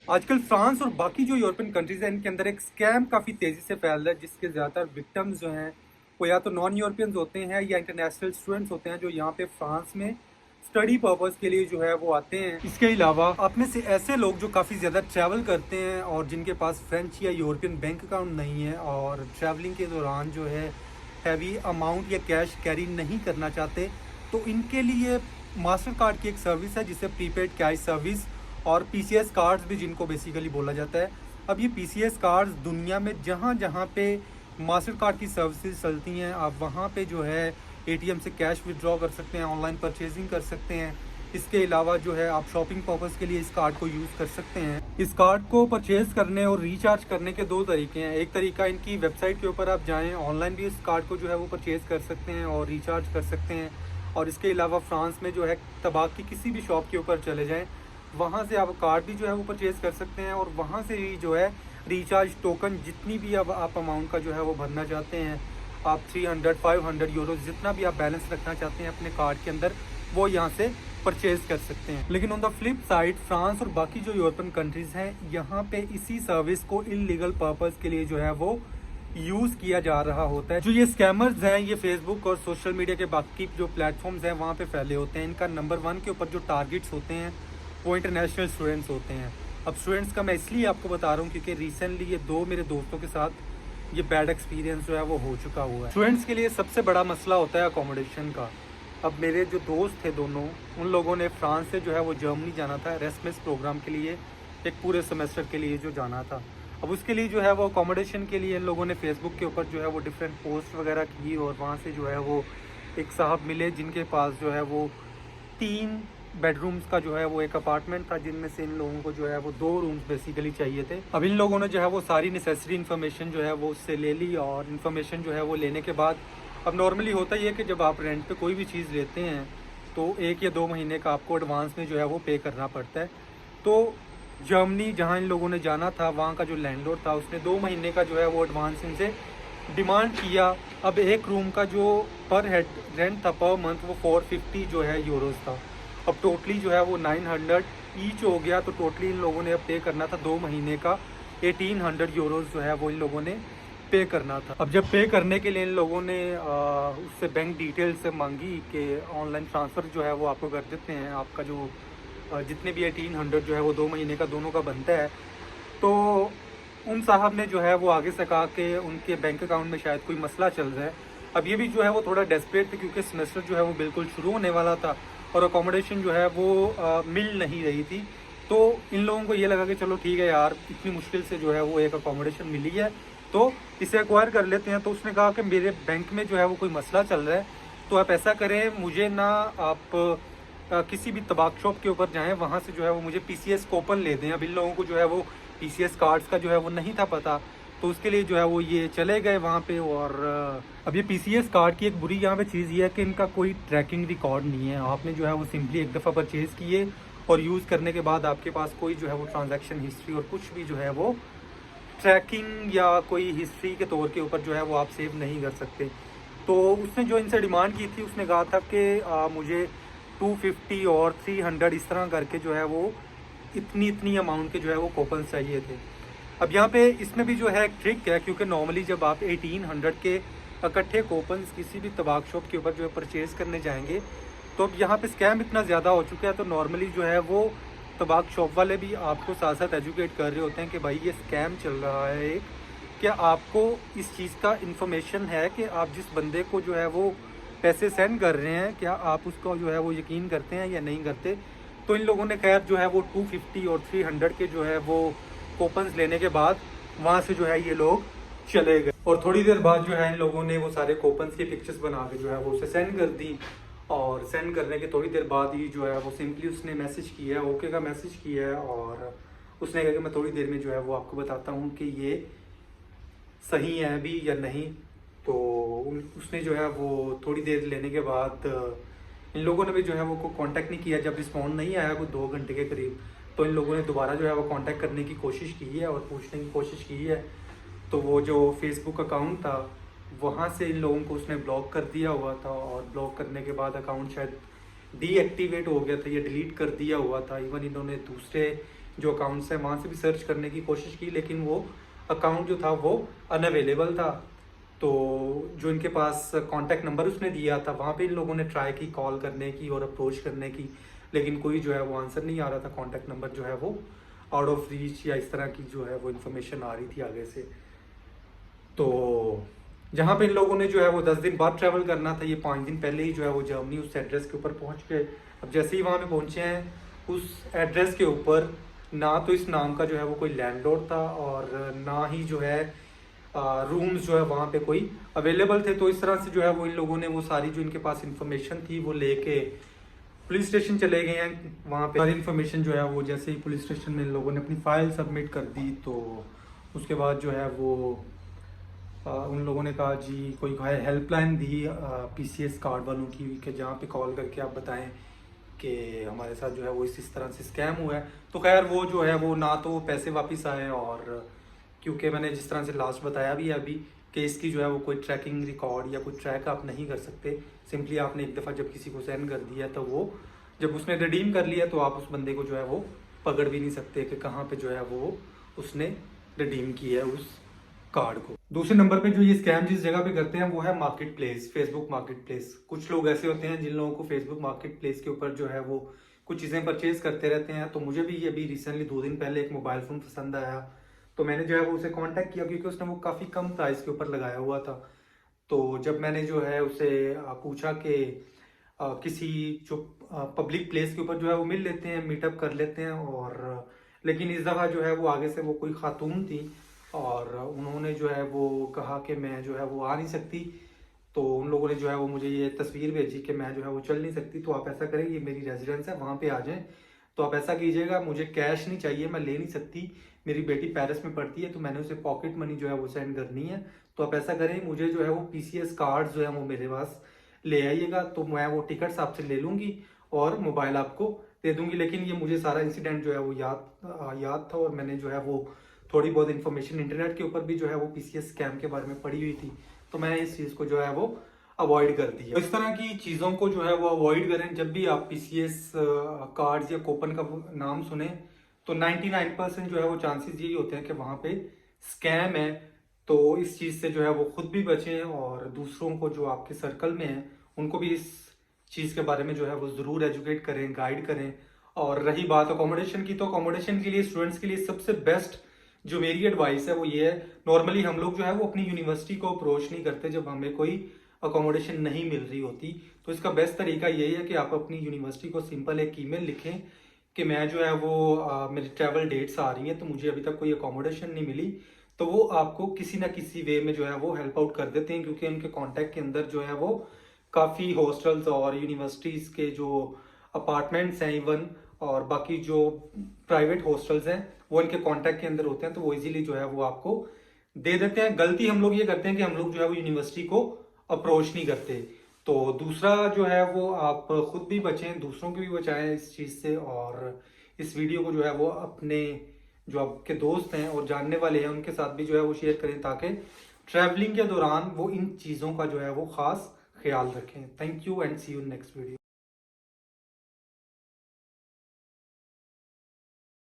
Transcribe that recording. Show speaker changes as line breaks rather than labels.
आजकल फ्रांस और बाकी जो यूरोपियन कंट्रीज हैं इनके अंदर एक स्कैम काफ़ी तेज़ी से फैल रहा है, जिसके ज़्यादातर विक्टिम्स जो हैं वो या तो नॉन यूरोपियंस होते हैं या इंटरनेशनल स्टूडेंट्स होते हैं जो यहाँ पे फ्रांस में स्टडी पर्पज़ के लिए जो है वो आते हैं। इसके अलावा आप में से ऐसे लोग जो काफ़ी ज़्यादा ट्रैवल करते हैं और जिनके पास फ्रेंच या यूरोपियन बैंक अकाउंट नहीं है और ट्रैवलिंग के दौरान जो है हैवी अमाउंट या कैश कैरी नहीं करना चाहते, तो इनके लिए मास्टर कार्ड की एक सर्विस है जिसे प्रीपेड कैश सर्विस और पीसीएस कार्ड्स भी जिनको बेसिकली बोला जाता है। अब ये पीसीएस कार्ड्स दुनिया में जहाँ जहाँ पे मास्टर कार्ड की सर्विसेज चलती हैं, आप वहाँ पे जो है एटीएम से कैश विड्रॉ कर सकते हैं, ऑनलाइन परचेजिंग कर सकते हैं। इसके अलावा जो है आप शॉपिंग पर्पज़ के लिए इस कार्ड को यूज़ कर सकते हैं। इस कार्ड को परचेज़ करने और रिचार्ज करने के दो तरीके हैं। एक तरीका इनकी वेबसाइट के ऊपर आप जाएँ, ऑनलाइन भी इस कार्ड को जो है वो परचेज़ कर सकते हैं और रिचार्ज कर सकते हैं। और इसके अलावा फ्रांस में जो है तबाक की किसी भी शॉप के ऊपर चले जाएँ, वहाँ से आप कार्ड भी जो है वो परचेज़ कर सकते हैं और वहाँ से ही जो है रिचार्ज टोकन जितनी भी अब आप अमाउंट का जो है वो भरना चाहते हैं, आप 300 500 यूरोज़ जितना भी आप बैलेंस रखना चाहते हैं अपने कार्ड के अंदर, वो यहाँ से परचेज़ कर सकते हैं। लेकिन on the flip side France और बाकी जो यूरोपियन कंट्रीज़ हैं, यहाँ पे इसी सर्विस को इलीगल पर्पज़ के लिए जो है वो यूज़ किया जा रहा होता है। जो ये स्कैमर्स हैं ये फेसबुक और सोशल मीडिया के बाकी जो प्लेटफॉर्म्स हैं वहाँ पे फैले होते हैं। इनका नंबर 1 के ऊपर जो टारगेट्स होते हैं वो इंटरनेशनल स्टूडेंट्स होते हैं। अब स्टूडेंट्स का मैं इसलिए आपको बता रहा हूँ क्योंकि रिसेंटली ये 2 मेरे दोस्तों के साथ ये बैड एक्सपीरियंस जो है वो हो चुका हुआ है। स्टूडेंट्स के लिए सबसे बड़ा मसला होता है अकोमोडेशन का। अब मेरे जो दोस्त थे दोनों, उन लोगों ने फ्रांस से जो है वो जर्मनी जाना था एरेस्मस प्रोग्राम के लिए, एक पूरे सेमेस्टर के लिए जो जाना था। अब उसके लिए जो है वो अकोमोडेशन के लिए इन लोगों ने फेसबुक के ऊपर जो है वो डिफरेंट पोस्ट वगैरह की और वहाँ से जो है वो एक साहब मिले जिनके पास जो है वो 3 बेडरूम्स का जो है वो एक अपार्टमेंट था, जिनमें से इन लोगों को जो है वो 2 रूम्स बेसिकली चाहिए थे। अब इन लोगों ने जो है वो सारी नेसेसरी इन्फॉर्मेशन जो है वो उससे ले ली और इन्फॉर्मेशन जो है वो लेने के बाद अब नॉर्मली होता ही है कि जब आप रेंट पे कोई भी चीज़ लेते हैं तो 1 या 2 महीने का आपको एडवांस में जो है वो पे करना पड़ता है। तो जर्मनी जहाँ इन लोगों ने जाना था, वहाँ का जो लैंडलॉर्ड था उसने 2 महीने का जो है वो एडवांस इनसे डिमांड किया। अब एक रूम का जो पर हेड रेंट था पर मंथ वो 450 जो है यूरोज़ था। अब टोटली जो है वो 900 ईच हो गया, तो टोटली इन लोगों ने अब पे करना था 2 महीने का 1800 यूरोज़ जो है वो इन लोगों ने पे करना था। अब जब पे करने के लिए इन लोगों ने उससे बैंक डिटेल से मांगी कि ऑनलाइन ट्रांसफ़र जो है वो आपको कर देते हैं, आपका जो जितने भी 1800 जो है वो 2 महीने का दोनों का बनता है। तो उन साहब ने जो है वो आगे से कहा कि उनके बैंक अकाउंट में शायद कोई मसला चल रहा है। अब ये भी जो है वो थोड़ा डेस्परेट थे क्योंकि सेमेस्टर जो है वो बिल्कुल शुरू होने वाला था और अकोमोडेशन जो है वो मिल नहीं रही थी। तो इन लोगों को ये लगा कि चलो ठीक है यार, इतनी मुश्किल से जो है वो एक अकोमोडेशन मिली है तो इसे एक्वायर कर लेते हैं। तो उसने कहा कि मेरे बैंक में जो है वो कोई मसला चल रहा है, तो आप ऐसा करें, मुझे ना आप किसी भी तबाक शॉप के ऊपर जाएं, वहाँ से जो है वो मुझे पीसीएस कूपन ले दें। अब इन लोगों को जो है वो पीसीएस कार्ड्स का जो है वो नहीं था पता, तो उसके लिए जो है वो ये चले गए वहाँ पे। और अब ये पीसीएस कार्ड की एक बुरी यहाँ पे चीज़ ये है कि इनका कोई ट्रैकिंग रिकॉर्ड नहीं है। आपने जो है वो सिंपली एक दफ़ा परचेज़ किए और यूज़ करने के बाद आपके पास कोई जो है वो ट्रांजैक्शन हिस्ट्री और कुछ भी जो है वो ट्रैकिंग या कोई हिस्ट्री के तौर के ऊपर जो है वो आप सेव नहीं कर सकते। तो उसने जो इनसे डिमांड की थी, उसने कहा था कि मुझे 250 और 300 इस तरह करके जो है वो इतनी अमाउंट के जो है वो कूपन चाहिए थे। अब यहाँ पे इसमें भी जो है एक ट्रिक है, क्योंकि नॉर्मली जब आप 1800 के इकट्ठे कूपन किसी भी तबाक शॉप के ऊपर जो है परचेज़ करने जाएंगे, तो अब यहाँ पे स्कैम इतना ज़्यादा हो चुका है, तो नॉर्मली जो है वो तबाक शॉप वाले भी आपको साथ साथ एजुकेट कर रहे होते हैं कि भाई ये स्कैम चल रहा है एक, क्या आपको इस चीज़ का इन्फॉर्मेशन है कि आप जिस बंदे को जो है वो पैसे सेंड कर रहे हैं, क्या आप उसको जो है वो यकीन करते हैं या नहीं करते। तो इन लोगों ने खैर जो है वो 250 और 300 के जो है वो कूपन्स लेने के बाद वहाँ से जो है ये लोग चले गए। और थोड़ी देर बाद जो है इन लोगों ने वो सारे कूपन्स की पिक्चर्स बना के जो है वो उसे सेंड कर दी। और सेंड करने के थोड़ी देर बाद ही जो है वो सिंपली उसने मैसेज किया है, ओके का मैसेज किया है, और उसने कहा कि मैं थोड़ी देर में जो है वो आपको बताता हूँ कि ये सही है अभी या नहीं। तो उसने जो है वो थोड़ी देर लेने के बाद इन लोगों ने भी जो है वो कांटेक्ट नहीं किया। जब रिस्पॉन्ड नहीं आया कोई 2 घंटे के करीब, तो इन लोगों ने दोबारा जो है वो कांटेक्ट करने की कोशिश की है और पूछने की कोशिश की है। तो वो जो फेसबुक अकाउंट था वहाँ से इन लोगों को उसने ब्लॉक कर दिया हुआ था, और ब्लॉक करने के बाद अकाउंट शायद डीएक्टिवेट हो गया था या डिलीट कर दिया हुआ था। इवन इन्होंने दूसरे जो अकाउंट्स हैं वहाँ से भी सर्च करने की कोशिश की, लेकिन वो अकाउंट जो था वो अनअवेलेबल था। तो जो इनके पास कॉन्टैक्ट नंबर उसने दिया था वहाँ पे इन लोगों ने ट्राई की कॉल करने की और अप्रोच करने की, लेकिन कोई जो है वो आंसर नहीं आ रहा था। कॉन्टैक्ट नंबर जो है वो आउट ऑफ रीच या इस तरह की जो है वो इन्फॉर्मेशन आ रही थी आगे से। तो जहाँ पे इन लोगों ने जो है वो 10 दिन बाद ट्रैवल करना था, ये 5 दिन पहले ही जो है वो जर्मनी उस एड्रेस के ऊपर पहुँच गए। अब जैसे ही वहाँ पे पहुँचे हैं, उस एड्रेस के ऊपर ना तो इस नाम का जो है वो कोई लैंडलॉर्ड था और ना ही जो है रूम्स जो है वहाँ पे कोई अवेलेबल थे। तो इस तरह से जो है वो इन लोगों ने वो सारी जो इनके पास इंफॉर्मेशन थी वो लेके पुलिस स्टेशन चले गए हैं। वहाँ पे सारी इन्फॉर्मेशन जो है वो जैसे ही पुलिस स्टेशन में इन लोगों ने अपनी फ़ाइल सबमिट कर दी, तो उसके बाद जो है वो उन लोगों ने कहा जी कोई हेल्पलाइन दी PCS कार्ड वालों की कि जहाँ पे कॉल करके आप बताएं कि हमारे साथ जो है वो इस तरह से स्कैम हुआ है। तो खैर वो जो है वो ना तो पैसे वापस आए, और क्योंकि मैंने जिस तरह से लास्ट बताया भी है अभी कि इसकी जो है वो कोई ट्रैकिंग रिकॉर्ड या कोई ट्रैक आप नहीं कर सकते। सिंपली आपने एक दफ़ा जब किसी को सेंड कर दिया तो वो जब उसने रिडीम कर लिया तो आप उस बंदे को जो है वो पकड़ भी नहीं सकते कि कहाँ पे जो है वो उसने रिडीम किया है उस कार्ड को। दूसरे नंबर पे जो ये स्कैम जिस जगह पे करते हैं वो है market place, Facebook market place. कुछ लोग ऐसे होते हैं जिन लोगों को फेसबुक मार्केट प्लेस के ऊपर जो है वो कुछ चीज़ें परचेज करते रहते हैं। तो मुझे भी अभी रिसेंटली 2 दिन पहले एक मोबाइल फ़ोन पसंद आया, तो मैंने जो है वो उसे कांटेक्ट किया क्योंकि उसने वो काफ़ी कम प्राइस के ऊपर लगाया हुआ था। तो जब मैंने जो है उसे पूछा कि किसी जो पब्लिक प्लेस के ऊपर जो है वो मिल लेते हैं, मीटअप कर लेते हैं, और लेकिन इस दफ़ा जो है वो आगे से वो कोई खातून थी और उन्होंने जो है वो कहा कि मैं जो है वो आ नहीं सकती। तो उन लोगों ने जो है वो मुझे ये तस्वीर भेजी कि मैं जो है वो चल नहीं सकती, तो आप ऐसा करें ये मेरी रेजिडेंस है वहाँ पे आ जाएं। तो आप ऐसा कीजिएगा, मुझे कैश नहीं चाहिए, मैं ले नहीं सकती, मेरी बेटी पेरिस में पढ़ती है तो मैंने उसे पॉकेट मनी जो है वो सेंड करनी है। तो आप ऐसा करें मुझे जो है वो PCS कार्ड जो है वो मेरे पास ले आइएगा, तो मैं वो टिकट्स आपसे ले लूँगी और मोबाइल आपको दे दूँगी। लेकिन ये मुझे सारा इंसिडेंट जो है वो याद था, और मैंने जो है वो थोड़ी बहुत इन्फॉर्मेशन इंटरनेट के ऊपर भी जो है वो PCS स्कैम के बारे में पढ़ी हुई थी, तो मैंने इस चीज़ को जो है वो अवॉइड कर दिया। तो इस तरह की चीज़ों को जो है वो अवॉइड करें। जब भी आप PCS कार्ड्स या कूपन का नाम सुने तो 99% जो है वो चांसेस यही होते हैं कि वहाँ पे स्कैम है। तो इस चीज़ से जो है वो खुद भी बचें और दूसरों को जो आपके सर्कल में हैं उनको भी इस चीज़ के बारे में जो है वो ज़रूर एजुकेट करें, गाइड करें। और रही बात अकोमोडेशन की, तो अकोमोडेशन के लिए स्टूडेंट्स के लिए सबसे बेस्ट जो मेरी एडवाइस है वो ये है, नॉर्मली हम लोग जो है वो अपनी यूनिवर्सिटी को अप्रोच नहीं करते जब हमें कोई अकोमोडेशन नहीं मिल रही होती। तो इसका बेस्ट तरीका यही है कि आप अपनी यूनिवर्सिटी को सिंपल एक ईमेल लिखें कि मैं जो है वो मेरी ट्रैवल डेट्स आ रही हैं तो मुझे अभी तक कोई अकोमोडेशन नहीं मिली। तो वो आपको किसी ना किसी वे में जो है वो हेल्प आउट कर देते हैं, क्योंकि उनके कॉन्टैक्ट के अंदर जो है वो काफ़ी हॉस्टल्स और यूनिवर्सिटीज़ के जो अपार्टमेंट्स हैं इवन, और बाकी जो प्राइवेट हॉस्टल्स हैं वो इनके कांटेक्ट के अंदर होते हैं, तो वो इजीली जो है वो आपको दे देते हैं। गलती हम लोग ये करते हैं कि हम लोग जो है वो यूनिवर्सिटी को अप्रोच नहीं करते। तो दूसरा जो है वो आप खुद भी बचें, दूसरों को भी बचाएं इस चीज़ से, और इस वीडियो को जो है वो अपने जो आपके दोस्त हैं और जानने वाले हैं उनके साथ भी जो है वो शेयर करें, ताकि ट्रैवलिंग के दौरान वो इन चीज़ों का जो है वो ख़ास ख्याल रखें। Thank you and see you next video.